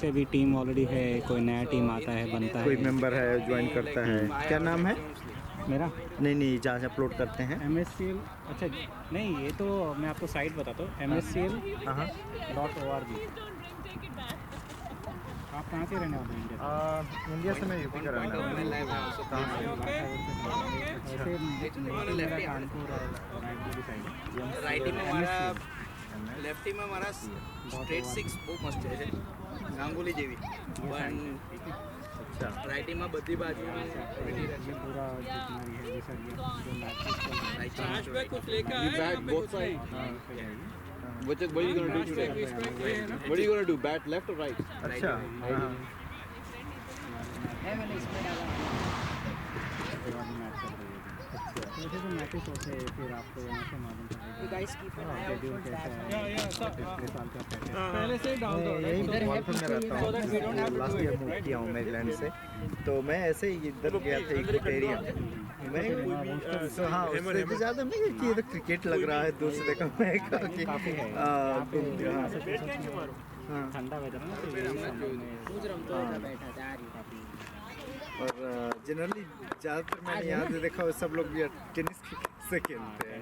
से भी team already है, कोई नया टीम आता है, बनता है, कोई मेंबर है ज्वाइन करता है, क्या नाम है मेरा? नहीं जहाँ से अपलोड करते हैं MCL। अच्छा नहीं, ये तो मैं आपको साइट बताता हूँ, MCL.org। आप कहाँ से रहने वाले हैं? इंडिया से मैं यूपी का रहने वाला हूँ। राइटिंग में हमारा लेफ्टी में हमारा स्ट्रेट सिक्स બહુ મસ્ત છે ગાંગુલી જેવી પણ अच्छा રાઇટિંગ में બધી બાજુ पूरा जितना भी है, जैसा ये जो मैचेस चल रहा है, पे कुछ लेकर आए Bat both side. What are you gonna do today? What are you gonna do? Bat left or right? अच्छा हाँ है मैंने इसमें डाला मैच चल रही है। वैसे तो मैचेस होते हैं, फिर आपको यहाँ से मालूम पड़ेगा गाइस की शेड्यूल कैसा है, पिछले साल का पैकेज। पहले से डाउन यही बॉलफुल में रहता हूँ। लास्ट ईयर मूव किया हूँ मेरीलैंड से, तो मैं ऐसे ही इधर गया था इक्वेटेरियम। मैं हाँ उससे भी ज़्यादा मैं कि ये तो क्रिकेट लग रहा है, दूर से देखा मैं कि काफ़ी है हाँ ठंडा वेदर है ना, तो यही समय में कुछ रमतो बैठा था यार काफ़ी। और जनरली ज़्यादातर मैंने यहाँ से देखा है सब लोग ये टेनिस से खेलते हैं।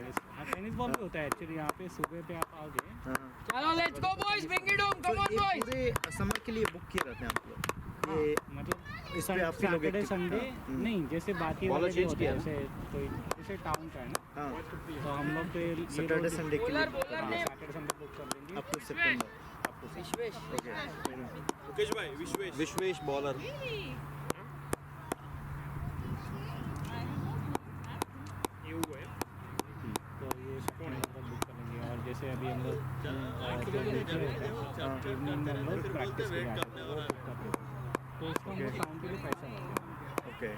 टेनिस बॉल भी होता है एक्चुअली यहाँ पे, सुबह पे आप आओगे। हाँ चलो let's go boys bring it home come on ये बॉयज पूरे समर के लिए बुक किए रहते हैं आप लोग ये मतलब इस पे आप लोग सैटरडे संडे नहीं, जैसे बाकी Ball वाले change होते किया हैं, जैसे कोई जैसे टाउन का है ना, हाँ तो हम लोग पे सैटरडे संडे के लिए सैटरडे संडे बुक कर देंगे अप टू सितंबर। Vishwesh okay Mukesh bhai, Vishwesh bowler. तो ये सितंबर बुक करेंगे। और जैसे अभी हम लोग इवनिंग में हम लोग प्रैक्टिस के लिए आते हैं, वो बुक कर देते हैं, तो उसको हम लोग टाउन के लिए पैसा देते हैं। ओके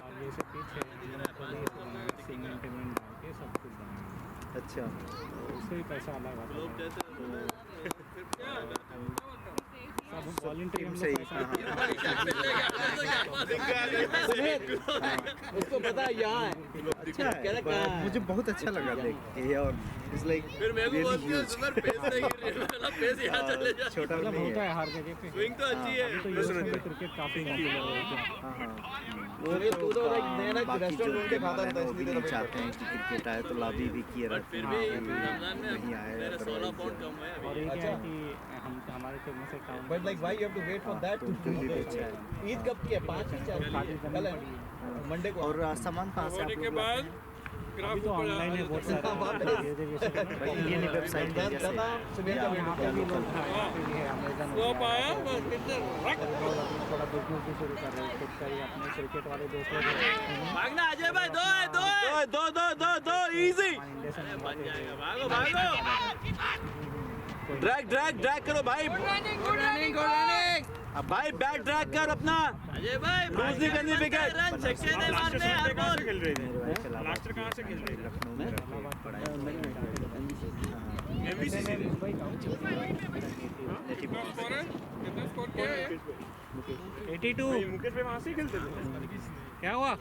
और जैसे पीछे सीमेंट वीमेंट डाल के सब कुछ बनाएंगे, अच्छा तो उससे भी पैसा अलग आता है। सब वॉलंटरी हम सही लोग पैसा उसको पता है यहाँ है। अच्छा है, मुझे बहुत अच्छा लगा देख के। और इट्स लाइक फिर मैं भी बोलती हूँ सुमर पेस नहीं गिर रही है, पेस यहाँ चले जा। छोटा मतलब नहीं होता है। है हर जगह पे। स्विंग तो अच्छी है। अभी तो यूएस में क्रिकेट काफी पॉपुलर हो गया है। हाँ हाँ वो तो लाइक नया नया बाकी जो रेस्टोरेंट ढूंढ के खाता रहता है, वो भी इसलिए नहीं चाहते हैं कि क्रिकेट आए, तो लॉबी भी किए बट रहते फिर हैं भी कि रमजान में नहीं आए मेरा 16 पाउंड कम है और अभी। ये क्या है कि हम हमारे टीम से काम but like why you have to wait for that तो उनके लिए भी अच्छा है। ईद कब की है? 5 की 4 कल है मंडे को। और सामान कहाँ से आप लोग लाते हैं? अभी तो ऑनलाइन है बहुत सारा, धीरे-धीरे ये सब भाई इंडियन वेबसाइट है जैसे सुबह का यहाँ पे भी लोग हैं, यहाँ पे भी है अमेजन हो गया। लोग अभी थोड़ा बिजनेस भी शुरू कर रहे हैं, खुद का ही अपने क्रिकेट वाले दोस्त लोग हैं। भागना अजय भाई, दो है दो इजी। इंडिया से मंगवाते हैं। भागो ड्रैग करो भाई। गुड रनिंग अब भाई बैक ड्रैग कर अपना। अजय भाई लूज नहीं करनी विकेट, रन छक्के दे मारने हर बॉल। लास्ट कहाँ से खेल रहे हैं? लखनऊ में रहते हैं, पढ़ाई MCC मुंबई का हूँ। 82। मुकेश भाई वहाँ से ही खेलते थे। क्या हुआ?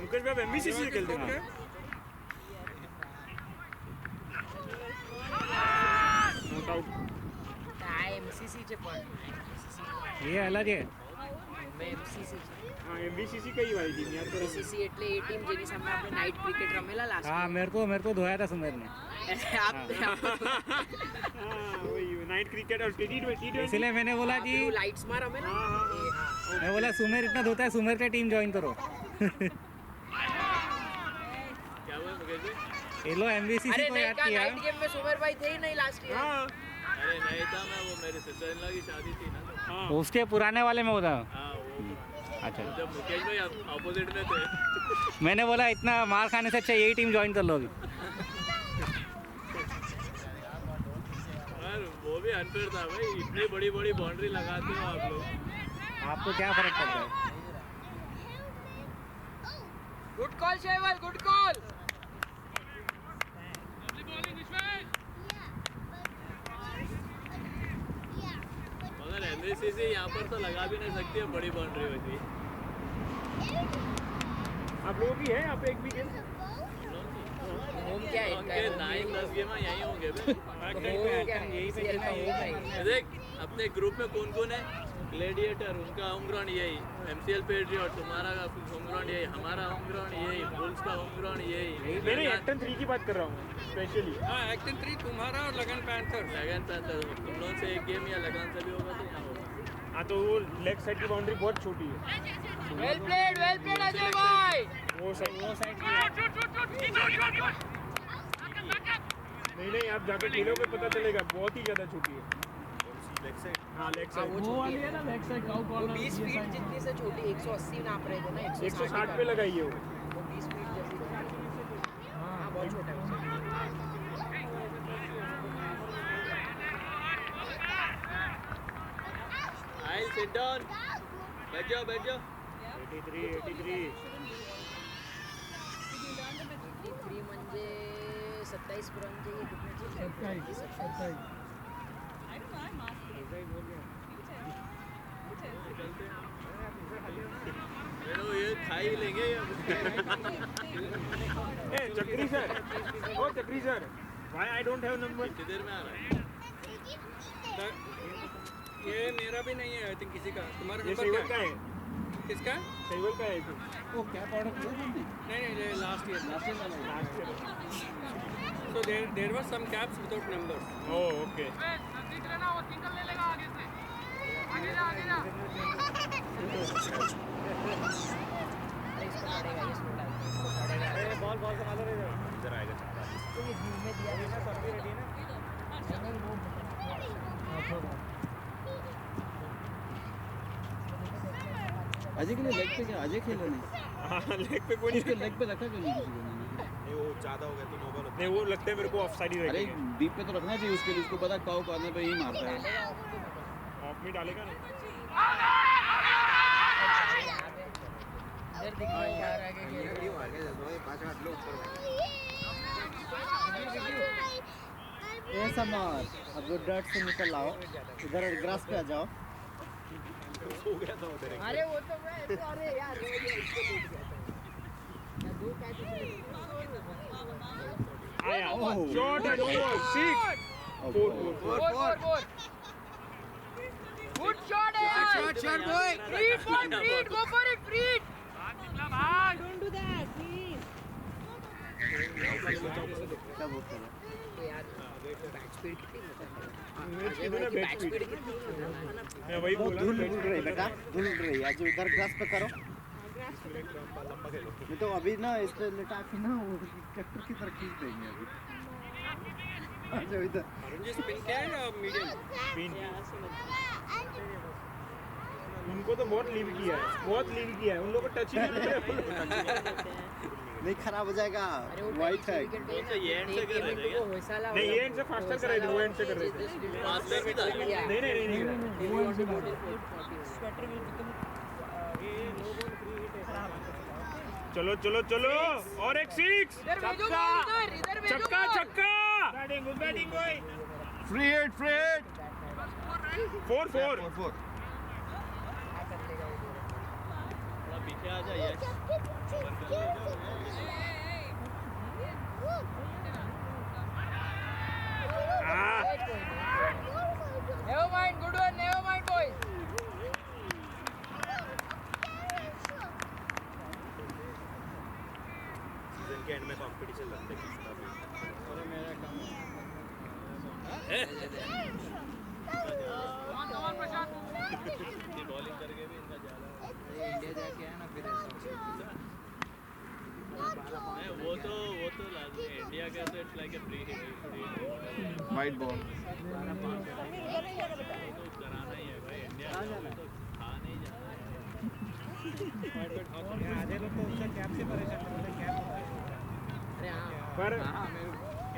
मुकेश भाई MCC से खेलते थे। Not out. काय एमसीसी चे पण ये अलग है। मैं एमसीसी हाँ MBCC का ही भाई टीम यार। एमसीसी એટલે એ ટીમ જેની સામે આપણે નાઇટ ક્રિકેટ રમેલા લાસ્ટ हाँ मेरे को धोया था सुमेर ने, आप हाँ वही नाइट क्रिकेट और T20। इसलिए मैंने बोला कि लाइट्स में रमेला मैं बोला सुमेर इतना धोता है, सुमेर का टीम ज्वाइन करो। क्या हुआ मुकेश भाई? ये लो MCC अरे को नहीं याद का किया। नाइट गेम में सुमेर भाई थे ही नहीं लास्ट ईयर हाँ अरे नहीं था मैं, वो मेरे सिस्टर इन लॉ की शादी थी ना तो। हाँ उसके पुराने वाले में होता। हाँ वो अच्छा, जब मुकेश भाई अपोजिट में थे। मैंने बोला इतना मार खाने से अच्छा यही टीम ज्वाइन कर लो अभी। यार वो भी अनफेयर था भाई, इतनी बड़ी बाउंड्री लगाते हो आप लोग। आपको क्या फर्क पड़ता है? गुड कॉल शेवल गुड कॉल मगर MCC यहाँ पर तो लगा भी नहीं सकती है, बड़ी बाउंड्री होती है। आप लोगों की है यहाँ पे एक भी गेम? होम क्या है उनके 9-10 गेम यहीं होंगे बे। होम क्या है यही पे खेलता होम है देख अपने ग्रुप में कौन कौन है? ग्लैडिएटर उनका होम ग्राउंड यही, MCL पेट्रियट तुम्हारा होम ग्राउंड यही, हमारा होम ग्राउंड यही, बुल्स का होम ग्राउंड यही। नहीं एक्टन 3 की बात कर रहा हूँ स्पेशली। हाँ एक्टिंग 3 तुम्हारा और लगन पैंथर। तुम लोगों से एक गेम या लगान से भी होगा तो यहाँ होगा। हाँ तो वो लेग साइड की बाउंड्री बहुत छोटी है। वेल प्लेड अजय भाई। वो साइड नहीं आप जाके खेलोगे पता चलेगा, बहुत ही ज़्यादा छोटी है। हाँ लेग साइड वो वाली है ना leg side cow corner. 20 feet जितनी से छोटी 180 नाप रहे थे ना, 160 पे लगाई है वो। 20 फीट जैसी। हाँ बहुत छोटा है। I'll sit down. बैठ जाओ 83 83 म्हणजे 27 म्हणजे ये कितने 27। चलो ये खा ही लेंगे। चक्री sir why I don't have number? कितनी देर में आ रहा है? ये मेरा भी नहीं है आई थिंक किसी का। तुम्हारा ये नंबर सेवल क्या का है? है, किसका? सेवल का है। वो कैप ऑर्डर किया तुमने? नहीं लास्ट ईयर वाला। So there were some caps without numbers. Oh okay. Ball संभालो रे इधर आएगा तो ये जीव में दिया है ना, सब भी रेडी है ना। नहीं वो अजय के लिए लेग पे क्या अजय खेल रहे नहीं? हाँ लेग पे कोई नहीं, लेग पे रखा क्यों नहीं किसी को? नहीं वो ज़्यादा हो गया तो नो बॉल। नहीं वो लगता है मेरे को ऑफ साइड ही अरे रहेगा। डीप पे तो रखना चाहिए उसके लिए, उसको पता काउ कॉर्नर पे ही मारता है। ऑफ में डालेगा ना। इधर दिख रहा है आगे खेल ये समर अब वो डर्ट से निकल आओ, इधर ग्रास पे आ जाओ। हो गया था उधर। अरे वो तो मैं अरे यार वो ये इसको टूट गया था। मैं दो कैच आया शॉट है, नो बॉल 6 4 गुड शॉट है। Shot boy. Freed, go for it, Freed. Don't do that, please. क्या बोलते हैं? तो यार बैट स्पीड कितनी इधर बैट स्पीड कितनी मैं वही वो बोला धुल उड़ रही बेटा, धुल उड़ रही है। जो इधर ग्रास पे करो। नहीं तो अभी ना इस पे लेटा के ना वो ट्रैक्टर की तरह खींच देंगे अभी। अच्छा इधर मुझे स्पिन क्या है या मीडियम? उनको तो बहुत लीव किया है, उन लोगों को टच ही नहीं। नहीं खराब हो जाएगा। वाइट है। ये एंड से कर रहे थे क्या? नहीं ये एंड से फास्टर कर रहे थे, वो एंड से कर रहे थे। फास्टर भी था। नहीं चलो और एक 6 छक्का good batting boy. Free hit 4 थोड़ा पीछे आ जाइए। Never mind, good one, never mind, boys. Season के एंड में कंपटीशन रखते हैं किसका भी। अरे मेरा काम बॉलिंग करके भी इनका ज्यादा इंडिया जाके है ना फिर वो तो लाजमी है। इंडिया का तो it's like a free hit. White ball. कराना ही है भाई। इंडिया तो खा नहीं जाना है। आधे लोग तो उसका कैप से परेशान होते हैं। कैप अरे हाँ।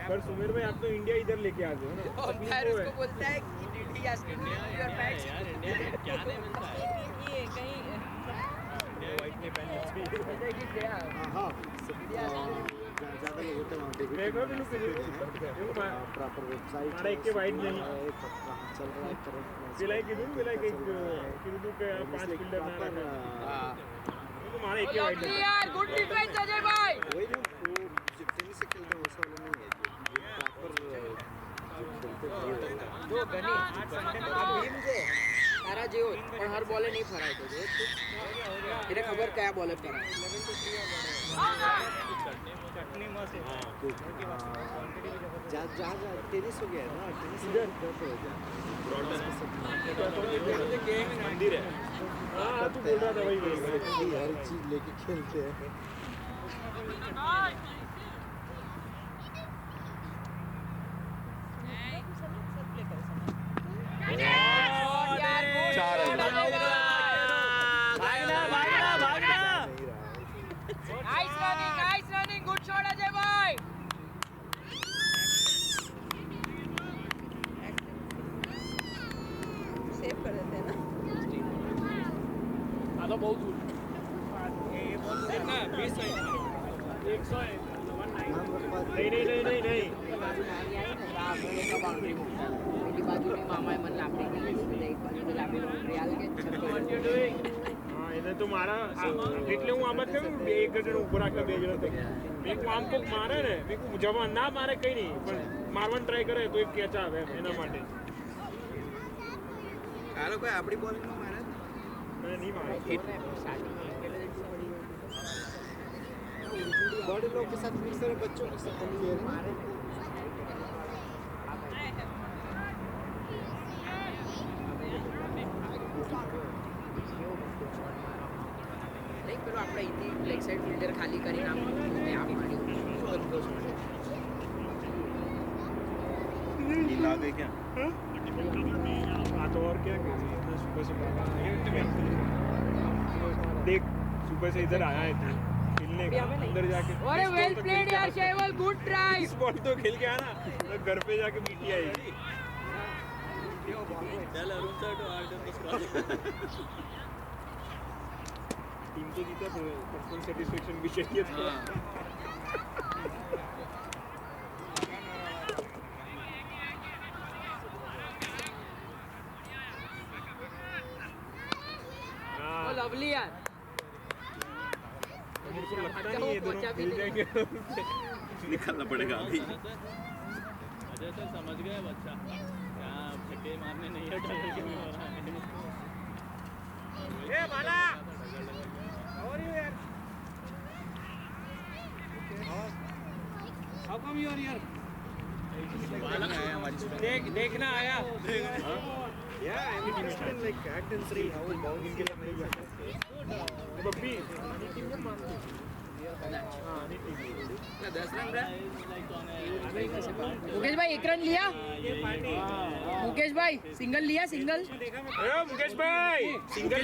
पर सुमेर भाई आप तो इंडिया इधर लेके आ गए हो ना। और फिर उसको बोलता है कि did he ask you to leave your bags? यार इंडिया में क्या नहीं मिलता है। ये कहीं इंडिया वाइट में पहनना चाहिए। देखिए गया। हाँ ज़्यादा लोग होते हैं वहाँ पे। देखो भी लोग प्रॉपर वेबसाइट हमारा एक के वाइट नहीं चल रहा है करंट। सिलाई की दूँ मिला के 5 फील्डर ना रखा। तुम्हारा एक के वाइट नहीं। यार गुड डिफेंस अजय भाई। वही ना वो जितने से खेलते हैं वैसा वाला नहीं है। प्रॉपर खेलते જો ગની આ ભીમ છે તારા જેવો પણ હર બોલે નહીં ફરાય તો એને ખબર કયા બોલે ફરાય चटनी मस्त है जा जा जा टेनिस हो गया है ना टेनिस इधर हो गया मंदिर है हाँ तू बोल रहा था वही हर चीज लेके खेलते हैं Nice running, good shot Ajay bhai. Save कर देते हैं ना आधा बहुत दूर कितना 20 है 100 है नहीं પેલી બાજુ ની મામાએ મને લાપડી કીધી એક બાજુ તો લાપડી બાઉન્ડ્રી આલ કે હા એને તો મારા એટલે હું આમ જ કહ્યું એક જણ ઉભો રાખે બે જણ તો મેં આમ કોક મારે ને મેં જવા ના મારે કઈ નહીં પણ મારવાનું ટ્રાય કરે તો એક કેચ આવે એના માટે આ લોકો આપણી બોલિંગમાં મારે મેં નહીં મારે बड़े लोग के साथ मिक्स कर बच्चों के साथ नहीं है નહીં પેલો આપણે અહીંથી લેગ સાઈડ ફિલ્ડર ખાલી કરીને આમ આપ માર્યું नीला गए क्या हाँ तो और क्या सुबह से देख सुबह से इधर आया है तू खेलने का अंदर जाके अरे well played यार शेवल, good try. इस बॉल तो खेल के आना तो घर पे जाके मीठी आएगी चल अरुण सर तो आठ दिन टीम तो जीता तो पर्सनल सेटिस्फेक्शन भी चाहिए था Oh lovely यार. मेरे को लगता नहीं ये दोनों खेल जाएंगे निकालना पड़ेगा अभी अजय सर समझ गए बच्चा क्या छक्के मारने नहीं है ए बाला और यार How come you are here? देखना आया Yeah, I mean, it's been like act and see how long in के लिए मिल जाता है बब्बी मुकेश भाई एक रन लिया. मुकेश भाई सिंगल लिया सिंगल. मुकेश भाई सिंगल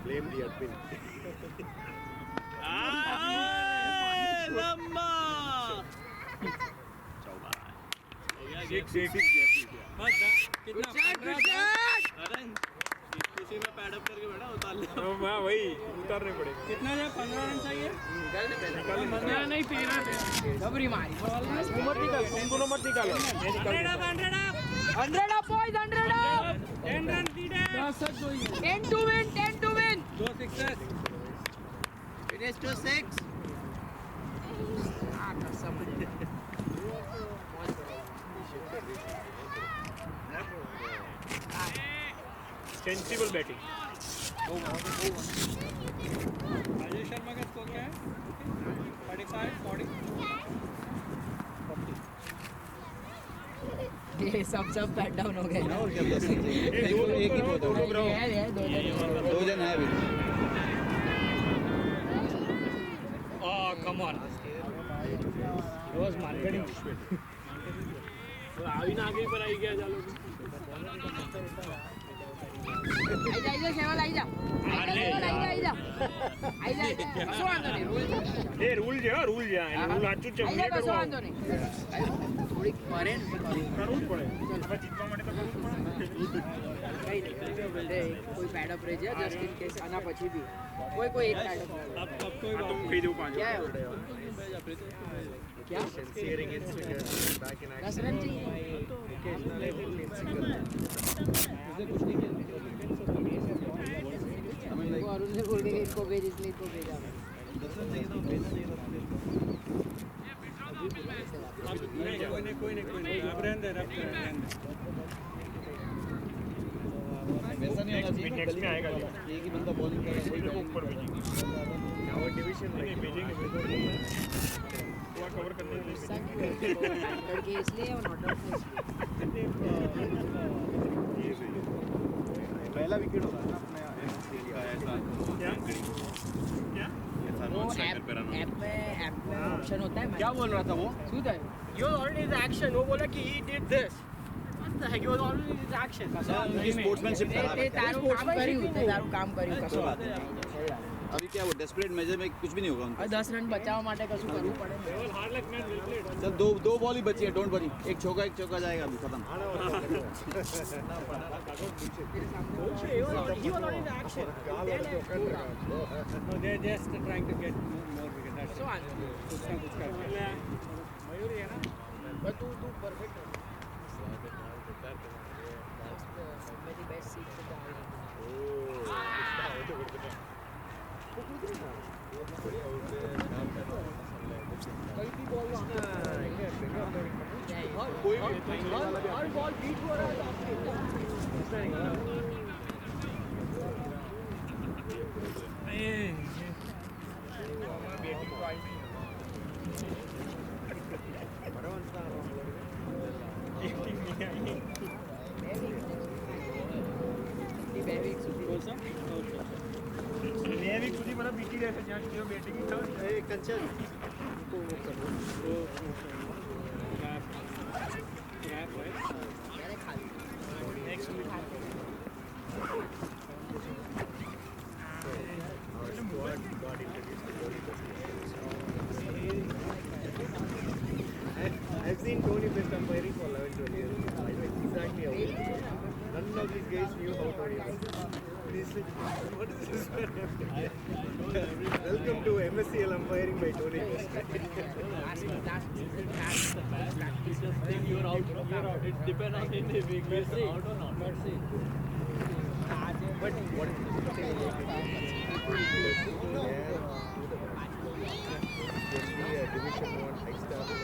ब्लेम दिया पिन लंबा कितना अरे किसी में पैडअप करके बैठा उतार ले हाँ वही उतारने पड़ेगा कितना है 15 रन चाहिए 15 नहीं 13 डबरी मारी तुम दोनों मत निकालो मैं निकाल 100 up boys 100 up. 10 रन सीधे 10 to win 10 to win. 2 sixes finish to 6 sensible batting Ajay Sharma का स्कोर क्या है 35 40 ये सब बैट डाउन हो गए और क्या कर सकते हैं एक ही बहुत है दो जन है अभी come on he was marketing अभी ना आगे पर आई गया चलो आइजा शेवल आइजा कशो वांधो नहीं रूल એ રૂલ છે રૂલ છે રૂલ સાચું છે आइजा कशो वांधो नहीं. થોડીક ફરે ને કરવું જ પડે આપણે જીતવા માટે તો કરવું જ પડે કોઈ પેડઅપ રહી જાય જસ્ટ ઇન કેસ આના પછી બી કોઈ એક પેડઅપ अब कोई આ તો હું કહી દઉં 5 क्या है क्या sharing it's back in 10 run चाहिए occasionally वो अरुण से बोल के इनको भेज इसलिए इनको भेजा मैंने। कोई नहीं अब रहने दे वैसा नहीं होना चाहिए। नेक्स्ट में आएगा एक ही बंदा बॉलिंग कर रहा है, ऊपर भेजेंगे और डिवीजन में भेजेंगे पूरा कवर करने के लिए लड़के इसलिए और नॉट आउट इसलिए। पहला विकेट होगा ना अपने MCL का ऐसा वो ऐप में ऑप्शन होता है। क्या बोल रहा था वो? सुधर He was already in the action. वो बोला कि he did this. What the heck? He was already in the action. उनकी स्पोर्ट्समैनशिप खराब है। તારું કામ કર્યું કશું વાત નહીં. अभी क्या वो डेस्परेट मेजर में कुछ भी नहीं होगा उनको। 10 रन बचावવા માટે કશું કરવું પડે ને. Hard luck man, well played. चल दो बॉल ही बची है, डोंट वरी। एक चौका जाएगा अभी खत्म। He was already in the action. No, they're just trying to get more wickets. That's So, कुछ ना कुछ करते हैं. मयूरी है ना? but तू परफेक्ट है. मेरी बेस्ट सीट पे जा रही है. कोई भी बॉल हर बॉल बीट हो रहा मैं भी खुद ही मतलब बीटी रहता जहाँ जो बैटिंग था कंचन I've seen Tony been umpiring for 11-12 years. I know exactly how it is. None of these guys knew how Tony was. What is this? Welcome to MCL umpiring by Tony. You're out. It depends on the week. We'll out or not. But what is the thing? Division 1 high star or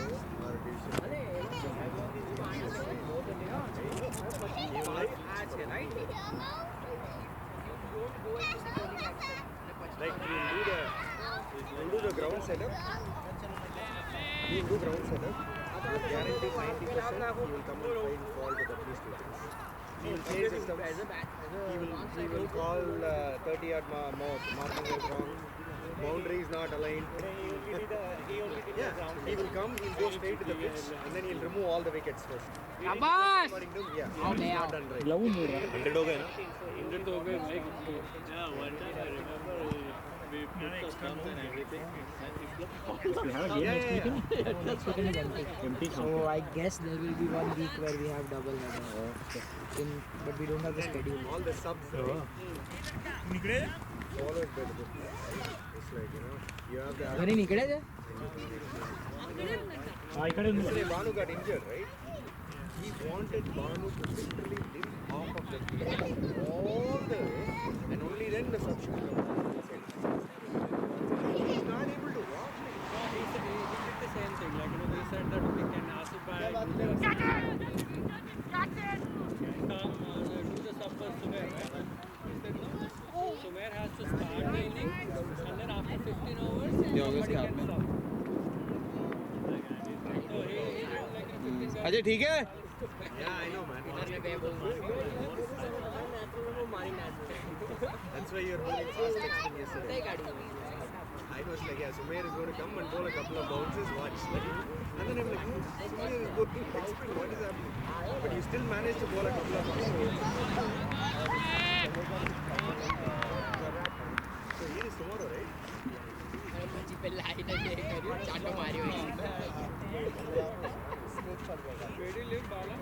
like we'll do the ground setup. We'll do ground setup. We'll guarantee 90% he will come and find fault with at least 2 things. He will change systems. He will call 30-yard marking is wrong. Boundary is not aligned. Yeah, he will come, he'll go straight to the pitch and then he'll remove all the wickets first. शाबाश. According to him, yeah, Out, it's out. not done right. 100 हो गए ना 100 तो हो गए भाई. Yeah, one time I remember we put the stumps and everything. So I guess there will be 1 week where we have double header. But we don't have the schedule. All the subs निकले followed by the book. It's like, you have the... ઘરે નીકળે છે? Yesterday Banu got injured, right? He wanted Banu to literally live off of the field all the way and only then the sub should come. He's not able to walk. He did the same thing. Like, they said that we can Asify do the sub for Sumer, right? He said no. Sumer has to start the inning and then after 15 overs, somebody can sub. So he was like in 15 Ajay ठीक है? Yeah, I know, man. That's why you're holding fast texting yesterday. I was like, yeah, Sumer is going to come and bowl a couple of bounces, watch. And then I'm like, Sumer is bowling backspin, what is happening? But you still managed to bowl a couple of bounces. So here is tomorrow, right? પછી પેલા આઈને કર્યું ચાટો માર્યો. Where do you live, Bala?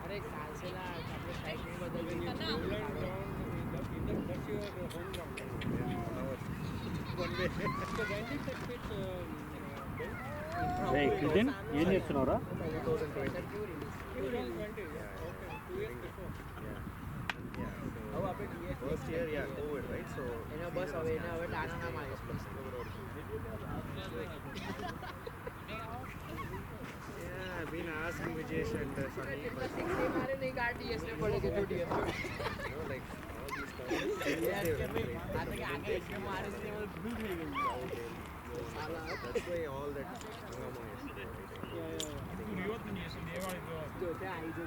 અરે કાલસેલા આપણે side નહીં બદલવી. That's your home ground. One day. So when did that pitch built? ఏం చేస్తున్నారా 2020. Okay, 2 years before. First year, yeah, COVID, right? So એના બસ હવે ટાણાના મારે yeah, I've been asking Vijesh and Sunny, but મારે નહીં ગાડી એસને પડે કે છોટી you know, like all these companies, they were really great. આ તો કે આગે એસને મારે છે મને ભૂલ થઈ ગઈ That's why all that hungama is there, right? જો તે આવી જો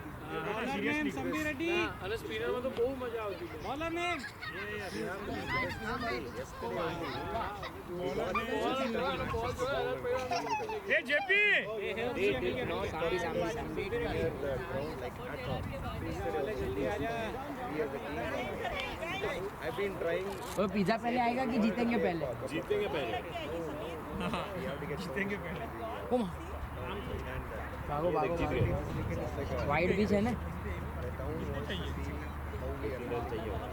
અને સ્પિનરમાં તો બહુ મજા આવતી હતી. Bowler name. એ જેપી સાંભળી સાંભળી Clear the ground like at all. Instead of we as a team, I've been trying. वो पिज्जा पहले आएगा कि जीतेंगे पहले जीतेंगे पहले We have to get जीतेंगे पहले भागो भागो cricket is like a wide pitch है ना the town wants to see how we are based on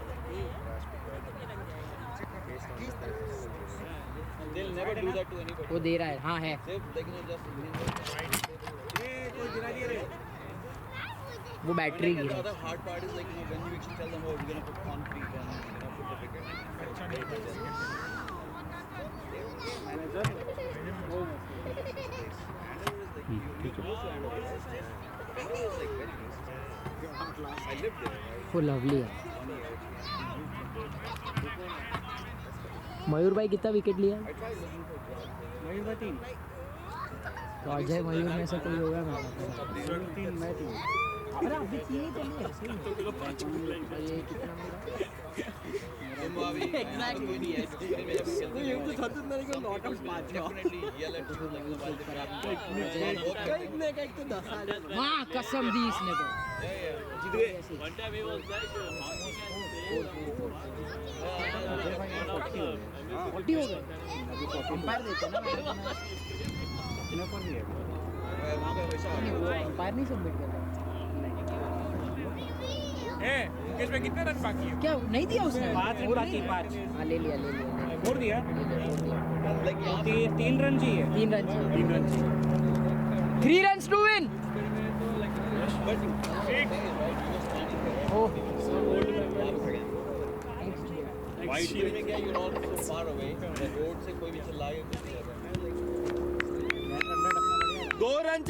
They'll never do that to anybody. वो दे रहा है हाँ है They can just वो battery the Giri other hard part is like, when you actually tell them, oh, we're gonna put concrete and put the wicket. I lived there. वो lovely है मयूर भाई कितना विकेट लिया तो अजय मयूर में से कोई होगा मैं अरे अभी ये चलिए ये कितना मिला Exactly. माँ कसम दी इसने तो One time he was like, forty हो गए अंपायर देते ना अंपायर नहीं सबमिट करता मुकेश भाई कितने रन बाकी है क्या नहीं दिया उसने 5 रन बाकी 5 हाँ ले लिया छोड़ दिया like, 3 रन चाहिए 3 run 3 run 3 runs to win oh White team में क्या, you're all so far away. The road से कोई भी चिल्लाए कुछ नहीं. 2 रन